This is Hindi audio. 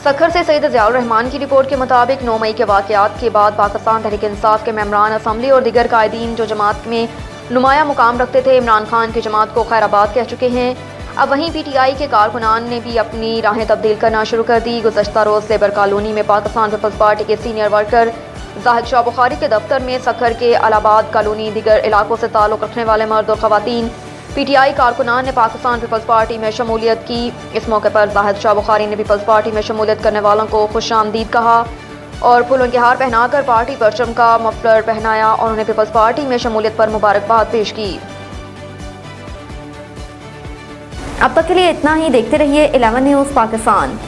सखर से सईद ज़ियाउर रहमान की रिपोर्ट के मुताबिक 9 मई के वाक़यात के बाद पाकिस्तान तहरीक इंसाफ के मेंबरान असम्बली और दीगर कायदीन जो जमात में नुमाया मुकाम रखते थे, इमरान खान की जमात को खैराबाद कह चुके हैं। अब वहीं PTI के कारकुनान ने भी अपनी राहें तब्दील करना शुरू कर दी। गुज़श्ता रोज़ लेबर कॉलोनी में पाकिस्तान पीपल्स पार्टी के सीनियर वर्कर जाहिद शाह बुखारी के दफ्तर में सखर के अलाहाबाद कॉलोनी दीगर इलाकों से ताल्लुक़ रखने वाले मर्द और ख़वातीन PTI कारकुनान ने पाकिस्तान पीपल्स पार्टी में शमूलियत की। इस मौके पर जाहिद शाह बुखारी ने पीपल्स पार्टी में शमूलियत करने वालों को खुशामदीद कहा और फूलों के हार पहनाकर पार्टी परचम का मफलर पहनाया और उन्हें पीपल्स पार्टी में शमूलियत पर मुबारकबाद पेश की। अब तक के लिए इतना ही। देखते रहिए 11 न्यूज़ पाकिस्तान।